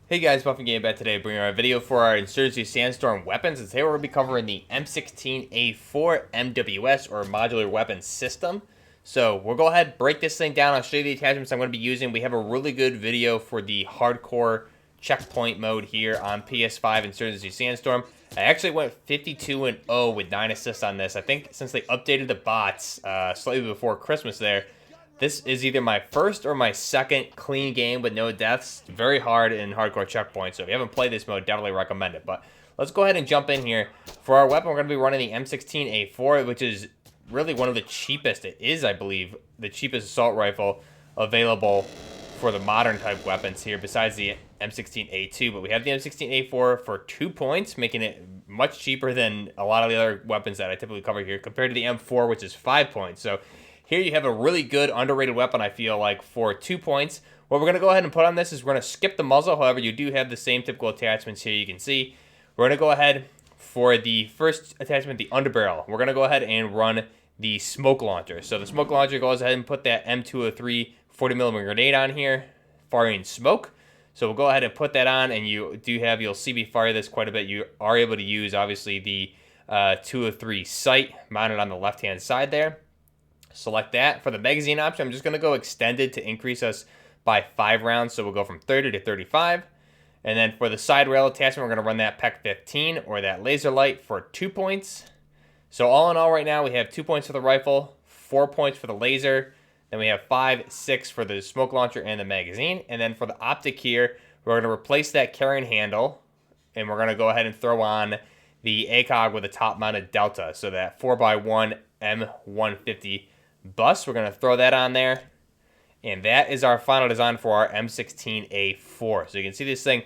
Hey guys, Buffing Game back today, bringing our video for our Insurgency Sandstorm weapons. And today we're going to be covering the M16A4 MWS, or Modular Weapon System. So we'll go ahead and break this thing down. I'll show you the attachments I'm going to be using. We have a really good video for the hardcore checkpoint mode here on PS5 Insurgency Sandstorm. I actually went 52-0 with 9 assists on this. I think since they updated the bots slightly before Christmas there, this is either my first or my second clean game with no deaths. It's very hard in hardcore checkpoints, so if you haven't played this mode, definitely recommend it. But let's go ahead and jump in here. For our weapon, we're going to be running the M16A4, which is really one of the cheapest. It is, I believe, the cheapest assault rifle available for the modern type weapons here, besides the M16A2. But we have the M16A4 for 2 points, making it much cheaper than a lot of the other weapons that I typically cover here, compared to the M4, which is 5 points. So here you have a really good, underrated weapon, I feel like, for 2 points. What we're going to go ahead and put on this is we're going to skip the muzzle. However, you do have the same typical attachments here you can see. We're going to go ahead for the first attachment, the underbarrel. We're going to go ahead and run the smoke launcher. So the smoke launcher goes ahead and put that M203 40mm grenade on here, firing smoke. So we'll go ahead and put that on, and you'll see me fire this quite a bit. You are able to use, obviously, the 203 sight mounted on the left-hand side there. Select that. For the magazine option, I'm just going to go extended to increase us by 5 rounds. So we'll go from 30 to 35. And then for the side rail attachment, we're going to run that PEC-15 or that laser light for 2 points. So all in all right now, we have 2 points for the rifle, 4 points for the laser. Then we have 5, 6 for the smoke launcher and the magazine. And then for the optic here, we're going to replace that carrying handle. And we're going to go ahead and throw on the ACOG with a top-mounted delta. So that 4x1 M150 bus, we're going to throw that on there, and that is our final design for our M16A4. So you can see this thing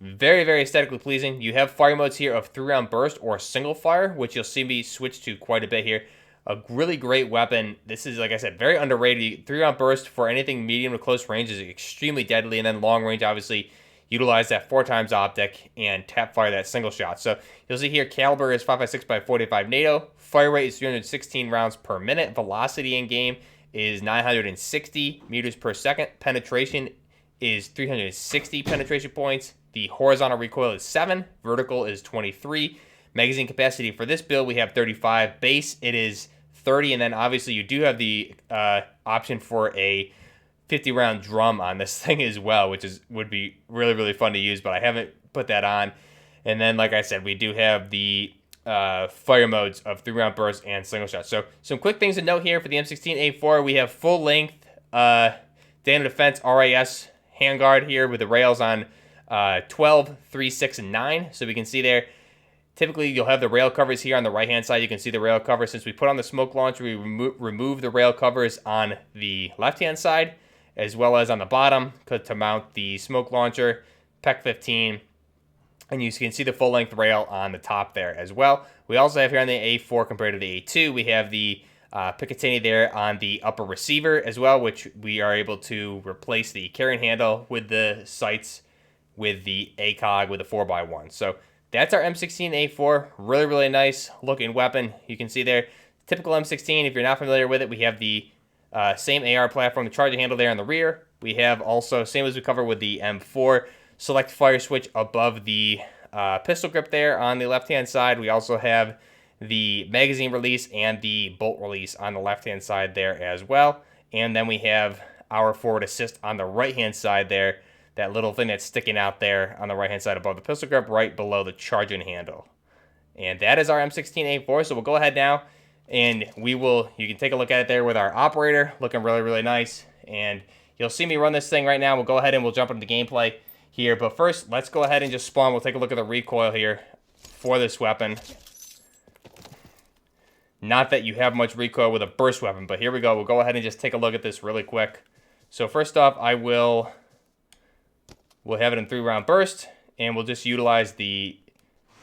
very, very aesthetically pleasing. You have fire modes here of 3-round burst or single fire, which you'll see me switch to quite a bit here. A really great weapon. This is, like I said, very underrated. 3-round burst for anything medium to close range is extremely deadly, and then long range, obviously, utilize that 4x optic and tap fire that single shot. So you'll see here, caliber is 5.56x45 NATO. Fire rate is 316 rounds per minute. Velocity in game is 960 meters per second. Penetration is 360 penetration points. The horizontal recoil is 7. Vertical is 23. Magazine capacity for this build, we have 35. Base, it is 30. And then obviously you do have the option for a 50-round drum on this thing as well, which would be really, really fun to use, but I haven't put that on. And then, like I said, we do have the fire modes of 3-round burst and single shot. So some quick things to note here for the M16A4. We have full-length Dana Defense RAS handguard here with the rails on 12, 3, 6, and 9. So we can see there, typically you'll have the rail covers here on the right-hand side. You can see the rail cover. Since we put on the smoke launcher, we remove the rail covers on the left-hand side, as well as on the bottom to mount the smoke launcher, PEC-15, and you can see the full-length rail on the top there as well. We also have here on the A4 compared to the A2, we have the Picatinny there on the upper receiver as well, which we are able to replace the carrying handle with the sights with the ACOG with the 4x1. So that's our M16A4. Really, really nice looking weapon. You can see there, typical M16. If you're not familiar with it, we have the same AR platform, the charging handle there in the rear. We have also, same as we covered with the M4, select fire switch above the pistol grip there on the left-hand side. We also have the magazine release and the bolt release on the left-hand side there as well. And then we have our forward assist on the right-hand side there, that little thing that's sticking out there on the right-hand side above the pistol grip, right below the charging handle. And that is our M16A4. So we'll go ahead now, and you can take a look at it there with our operator, looking really, really nice. And you'll see me run this thing right now. We'll go ahead and we'll jump into gameplay here. But first, let's go ahead and just spawn. We'll take a look at the recoil here for this weapon. Not that you have much recoil with a burst weapon, but here we go. We'll go ahead and just take a look at this really quick. So first off, we'll have it in 3-round burst, and we'll just utilize the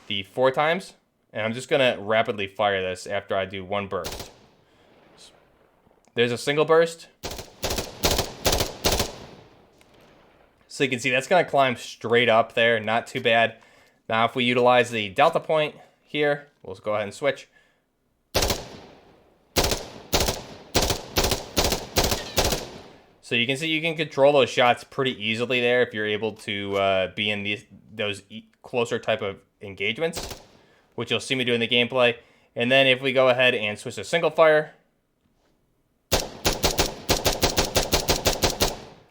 4x. And I'm just going to rapidly fire this after I do 1 burst. There's a single burst. So you can see that's going to climb straight up there. Not too bad. Now if we utilize the delta point here, we'll go ahead and switch. So you can see you can control those shots pretty easily there if you're able to be in those closer type of engagements, which you'll see me do in the gameplay. And then if we go ahead and switch to single fire,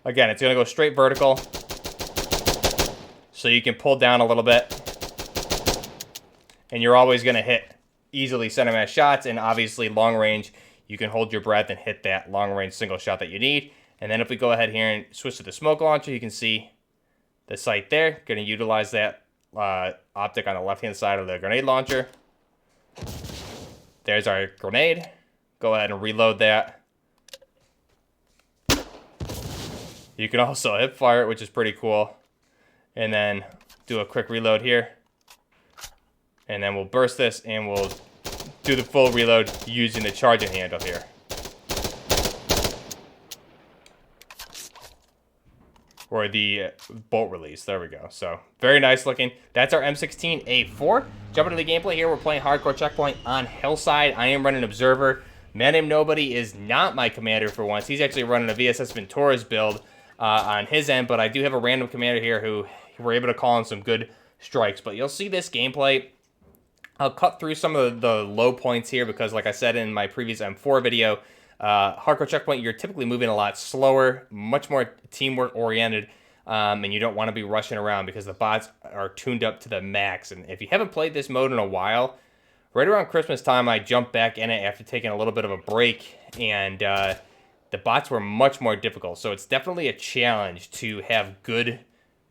again, it's going to go straight vertical, so you can pull down a little bit, and you're always going to hit easily center mass shots, and obviously long range, you can hold your breath and hit that long range single shot that you need. And then if we go ahead here and switch to the smoke launcher, you can see the sight there. Going to utilize that optic on the left-hand side of the grenade launcher. There's our grenade. Go ahead and reload that. You can also hip fire it, which is pretty cool. And then do a quick reload here. And then we'll burst this and we'll do the full reload using the charging handle here. Or the bolt release. There we go. So, very nice looking. That's our M16A4. Jumping into the gameplay here, we're playing Hardcore Checkpoint on Hillside. I am running Observer. Man Named Nobody is not my commander for once. He's actually running a VSS Ventura's build on his end, but I do have a random commander here who we're able to call in some good strikes. But you'll see this gameplay. I'll cut through some of the low points here because, like I said in my previous M4 video, Hardcore Checkpoint, you're typically moving a lot slower, much more teamwork oriented, and you don't want to be rushing around because the bots are tuned up to the max. And if you haven't played this mode in a while, right around Christmas time, I jumped back in it after taking a little bit of a break, and the bots were much more difficult. So it's definitely a challenge to have good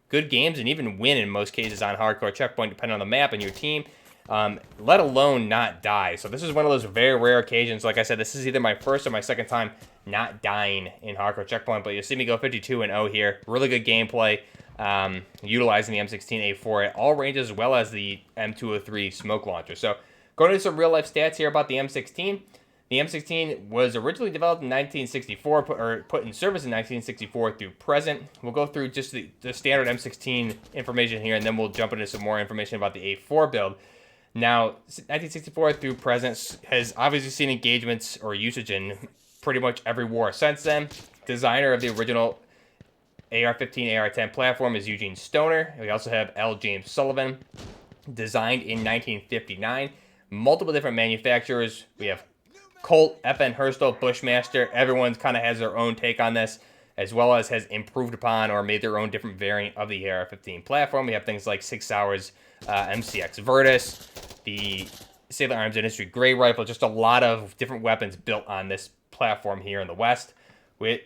games and even win in most cases on Hardcore Checkpoint, depending on the map and your team. Let alone not die. So this is one of those very rare occasions. Like I said, this is either my first or my second time not dying in Hardcore Checkpoint, but you'll see me go 52-0 here. Really good gameplay, utilizing the M16A4 at all ranges as well as the M203 smoke launcher. So going into some real life stats here about the M16. The M16 was originally developed in 1964, put in service in 1964 through present. We'll go through just the standard M16 information here, and then we'll jump into some more information about the A4 build. Now, 1964 through present has obviously seen engagements or usage in pretty much every war since then. Designer of the original AR-15, AR-10 platform is Eugene Stoner. We also have L. James Sullivan, designed in 1959. Multiple different manufacturers. We have Colt, FN Herstal, Bushmaster. Everyone's kind of has their own take on this, as well as has improved upon or made their own different variant of the AR-15 platform. We have things like 6 Hours MCX Virtus, the Sailor Arms Industry Gray Rifle, just a lot of different weapons built on this platform here in the West. We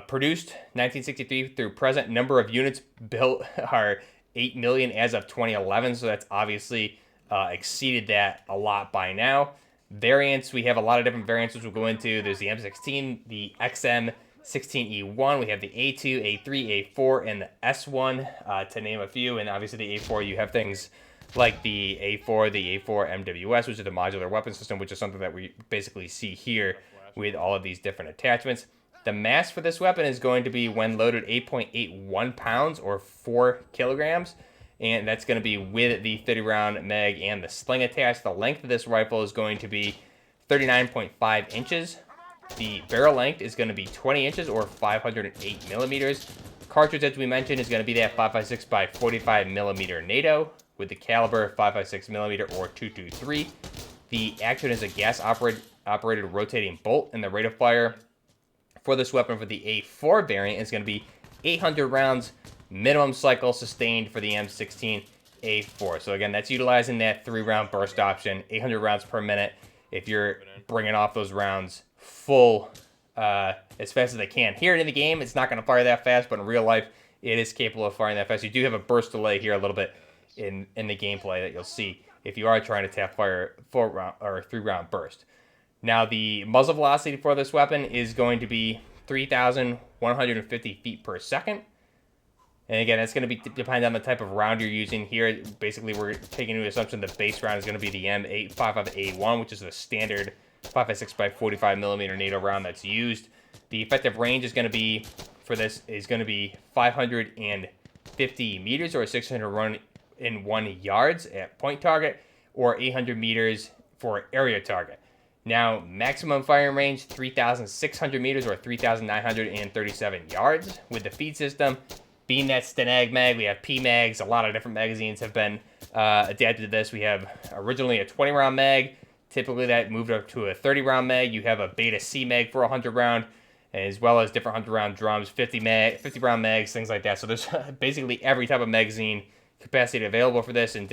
produced 1963 through present. Number of units built are 8 million as of 2011, so that's obviously exceeded that a lot by now. Variants, we have a lot of different variants which we'll go into. There's the M16, the XM16E1, we have the A2, A3, A4, and the S1, to name a few. And obviously the A4, you have things like the A4, the A4 MWS, which is the modular weapon system, which is something that we basically see here with all of these different attachments. The mass for this weapon is going to be, when loaded, 8.81 pounds or 4 kilograms. And that's going to be with the 30-round mag and the sling attached. The length of this rifle is going to be 39.5 inches. The barrel length is going to be 20 inches or 508 millimeters. Cartridge, as we mentioned, is going to be that 5.56 by 45 millimeter NATO with the caliber 5.56 millimeter or 223. The action is a gas-operated rotating bolt, and the rate of fire for this weapon for the A4 variant is going to be 800 rounds. Minimum cycle sustained for the M16A4. So again, that's utilizing that 3-round burst option, 800 rounds per minute. If you're bringing off those rounds full as fast as they can. Here in the game, it's not going to fire that fast, but in real life, it is capable of firing that fast. You do have a burst delay here a little bit in the gameplay that you'll see if you are trying to tap fire 4-round or 3-round burst. Now, the muzzle velocity for this weapon is going to be 3,150 feet per second. And again, it's going to be depend on the type of round you're using here. Basically, we're taking into assumption the base round is going to be the M855A1, which is the standard 5.56 by 45 millimeter NATO round that's used. The effective range is going to be, for this, is going to be 550 meters or 601 yards at point target, or 800 meters for area target. Now, maximum firing range, 3,600 meters or 3,937 yards. With the feed system being that Stenag mag, we have P-mags. A lot of different magazines have been adapted to this. We have originally a 20-round mag. Typically, that moved up to a 30-round mag. You have a Beta C mag for a 100-round, as well as different 100-round drums, 50-round mags, things like that. So there's basically every type of magazine capacity available for this, and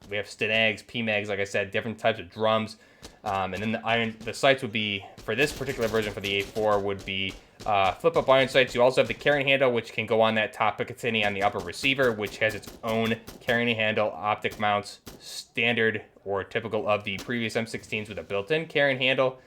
we have Stenags, P-mags, like I said, different types of drums. And then the sights would be, for this particular version for the A4, would be flip-up iron sights. You also have the carrying handle, which can go on that top Picatinny on the upper receiver, which has its own carrying handle, optic mounts, standard or typical of the previous M16s with a built-in carrying handle.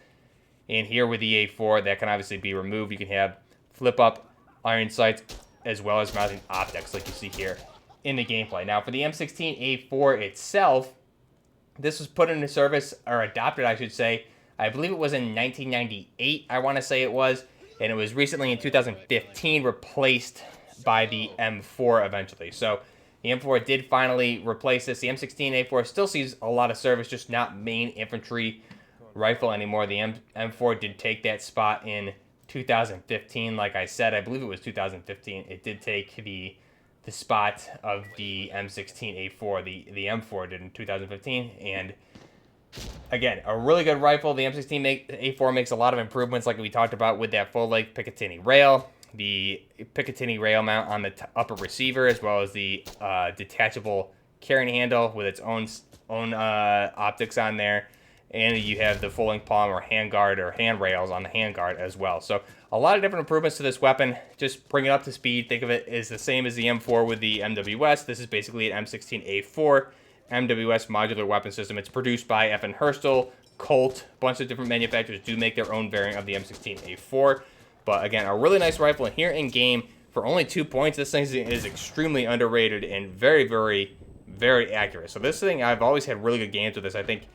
And here with the A4, that can obviously be removed. You can have flip-up iron sights as well as mounting optics, like you see here in the gameplay. Now, for the M16A4 itself, this was put into service, or adopted, I should say. I believe it was in 1998, I want to say it was. And it was recently in 2015 replaced by the M4 eventually. So the M4 did finally replace this. The M16A4 still sees a lot of service, just not main infantry rifle anymore. The M4 did take that spot in 2015. Like I said, I believe it was 2015. It did take the spot of the M16A4. The M4 did in 2015. And again, a really good rifle. The M16A4 makes a lot of improvements, like we talked about, with that full-length Picatinny rail, the Picatinny rail mount on the upper receiver, as well as the detachable carrying handle with its own optics on there. And you have the full-length palm or handguard or handrails on the handguard as well. So a lot of different improvements to this weapon. Just bring it up to speed. Think of it as the same as the M4 with the MWS. This is basically an M16A4 MWS modular weapon system. It's produced by FN Herstal, Colt, a bunch of different manufacturers do make their own variant of the M16A4. But again, a really nice rifle. And here in game, for only 2 points, this thing is extremely underrated and very, very, very accurate. So this thing, I've always had really good games with this. I think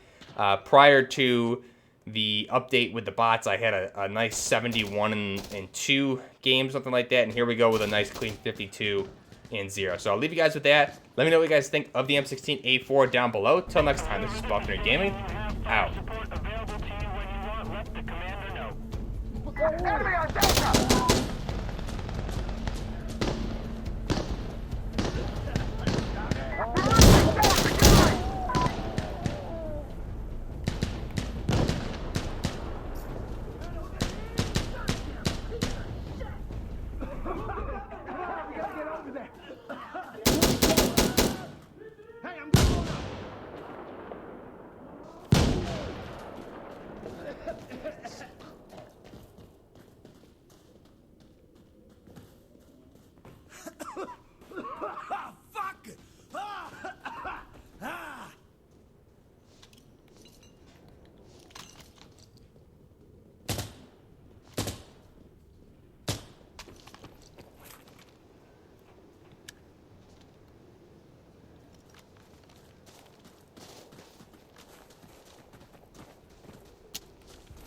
prior to the update with the bots, I had a nice 71-2 game, something like that. And here we go with a nice clean 52-0. So I'll leave you guys with that. Let me know what you guys think of the M16A4 down below. Till next time, this is Buckner Gaming, out. Enemy on Delta!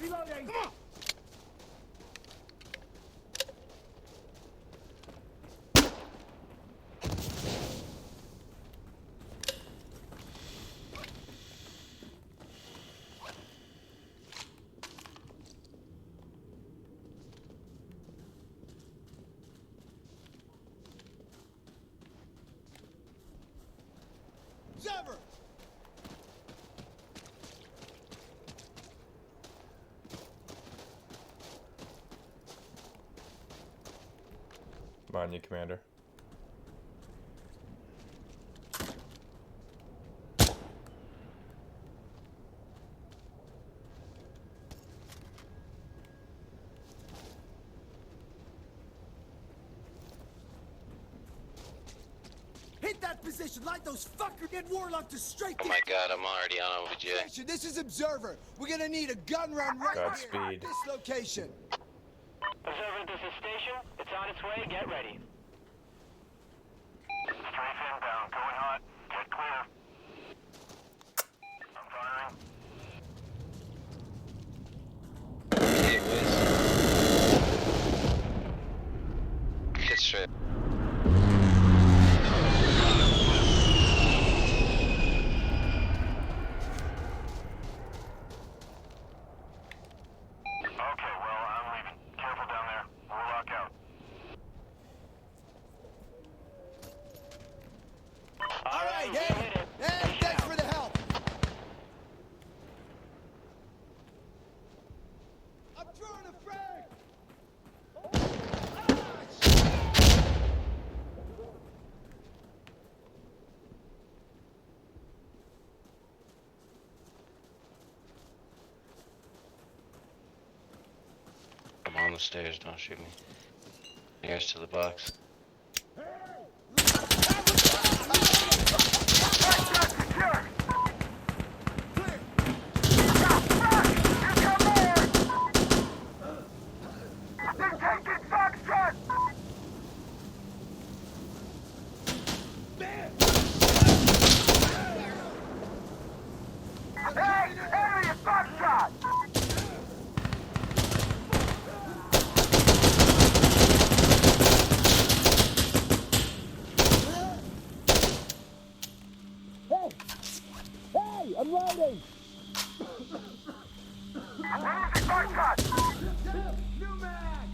Reloading! Come on! Zebra! Come on, you commander. Hit that position! Light those fuckers! Get Warlock to straight Oh my god, I'm already on OBJ. This is Observer. We're gonna need a gun run right Godspeed. here at this location. Observer, this is Station. It's on its way. Get ready. Strafe inbound. Going hot. Get clear. I'm firing. Hey, Wiz. Get straight. the stairs, don't shoot me. Nearest to the box. I'm loading! New mag!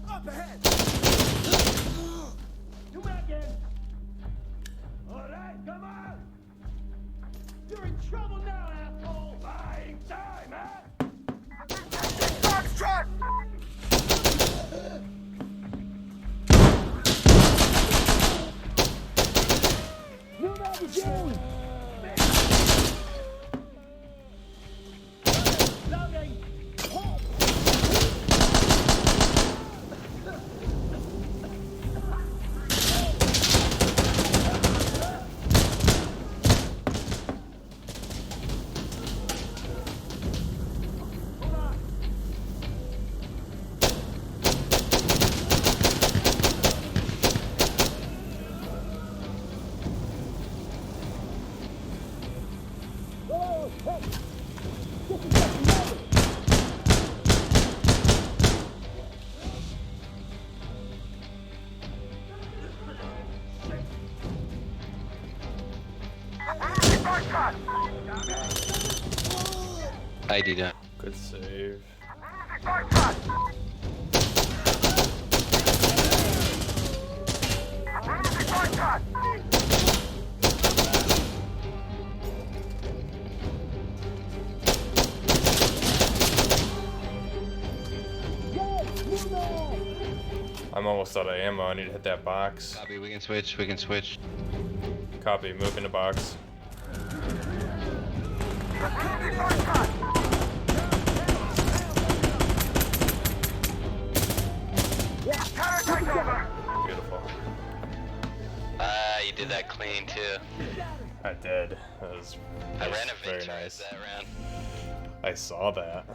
Up ahead! New mag in! Alright, come on! You're in trouble now, asshole! Buying time, huh? Foxtrot! New magazine! Loading! ID down. Good save. I'm almost out of ammo. I need to hit that box. Copy, we can switch, we can switch. Copy. Move in the box. Beautiful. You did that clean too. I did. That was I ran a very victory nice. that round. I saw that.